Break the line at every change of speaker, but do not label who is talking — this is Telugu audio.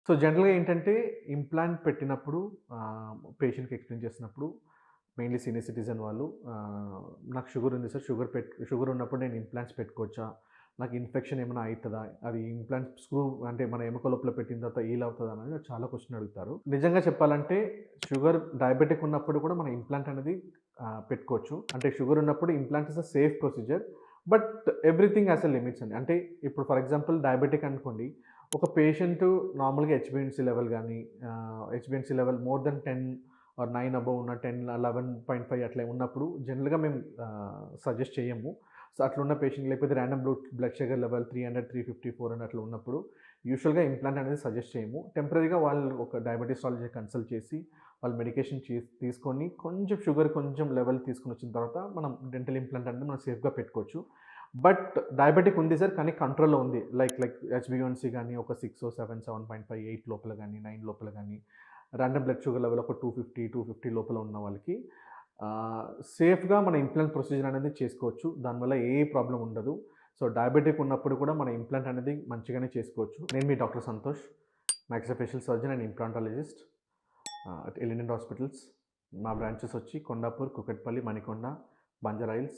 సో, జనరల్‌గా ఏంటంటే ఇంప్లాంట్ పెట్టినప్పుడు పేషెంట్‌కి ఎక్స్‌ప్లెయిన్ చేసినప్పుడు మెయిన్‌లీ సీనియర్ సిటిజన్ వాళ్ళు నాకు షుగర్ ఉంది సార్. షుగర్ ఉన్నప్పుడు నేను ఇంప్లాంట్స్ పెట్టుకోవచ్చా? నాకు ఇన్ఫెక్షన్ ఏమైనా అయితదా? అది ఇంప్లాంట్ స్క్రూ అంటే మన ఎముక లోపల పెట్టిన తర్వాత హీల్ అవుతదా? అని చాలా క్వెషన్ అడుగుతారు. నిజంగా చెప్పాలంటే డయాబెటిక్ ఉన్నప్పుడు కూడా మనం ఇంప్లాంట్ అనేది పెట్టుకోవచ్చు. అంటే షుగర్ ఉన్నప్పుడు implant is a safe procedure. But everything has a limits అండి. అంటే ఇప్పుడు ఫర్ ఎగ్జాంపుల్ డయాబెటిక్ అనుకోండి. ఒక పేషెంట్ నార్మల్‌గా హెచ్‌బీఎన్సీ లెవెల్ గాని హెచ్‌బీఎన్సీ level more than 10 or 9 above ఉన్న 10, 11.5 అట్లా ఉన్నప్పుడు జనరల్‌గా మేము సజెస్ట్ చేయము. సో, అట్లున్న పేషెంట్ లేకపోతే ర్యాండమ్ బ్లడ్ షుగర్ లెవెల్ 300, 350, 400 అట్లా ఉన్నప్పుడు యూజువల్‌గా ఇంప్లాంట్ అనేది సజెస్ట్ చేయము. టెంపరరీగా వాళ్ళు ఒక డయాబెటిసాలజీ కన్సల్ట్ చేసి వాళ్ళు మెడికేషన్ తీసుకొని కొంచెం షుగర్ కొంచెం లెవెల్ తీసుకొనొచ్చిన తర్వాత మనం డెంటల్ ఇంప్లాంట్ అనేది మనం సేఫ్‌గా పెట్టుకోవచ్చు. బట్ డయాబెటిక్ ఉంది సార్. కానీ కంట్రోల్‌లో ఉంది. లైక్ హెచ్‌బీవన్సీ గాని ఒక 6, 7, 7.5, 8 లోపల గాని, 9 లోపల గాని, రాండమ్ బ్లడ్ షుగర్ లెవెల్ ఒక 250 లోపల ఉన్న వాళ్ళకి ఆహ్, సేఫ్‌గా మన ఇంప్లాంట్ ప్రొసీజర్ అనేది చేసుకోవచ్చు. దానివల్ల ఏ ప్రాబ్లమ్ ఉండదు. సో, డయాబెటిక్ ఉన్నప్పుడు కూడా మన ఇంప్లాంట్ అనేది మంచిగానే చేసుకోవచ్చు. నేను మీ doctor Santosh. Maxillofacial surgeon and implantologist at ఎలినెంట్ హాస్పిటల్స్. మా బ్రాంచెస్ వచ్చి కొండాపూర్, కూకట్పల్లి, మణికొండ, బంజారా హిల్స్.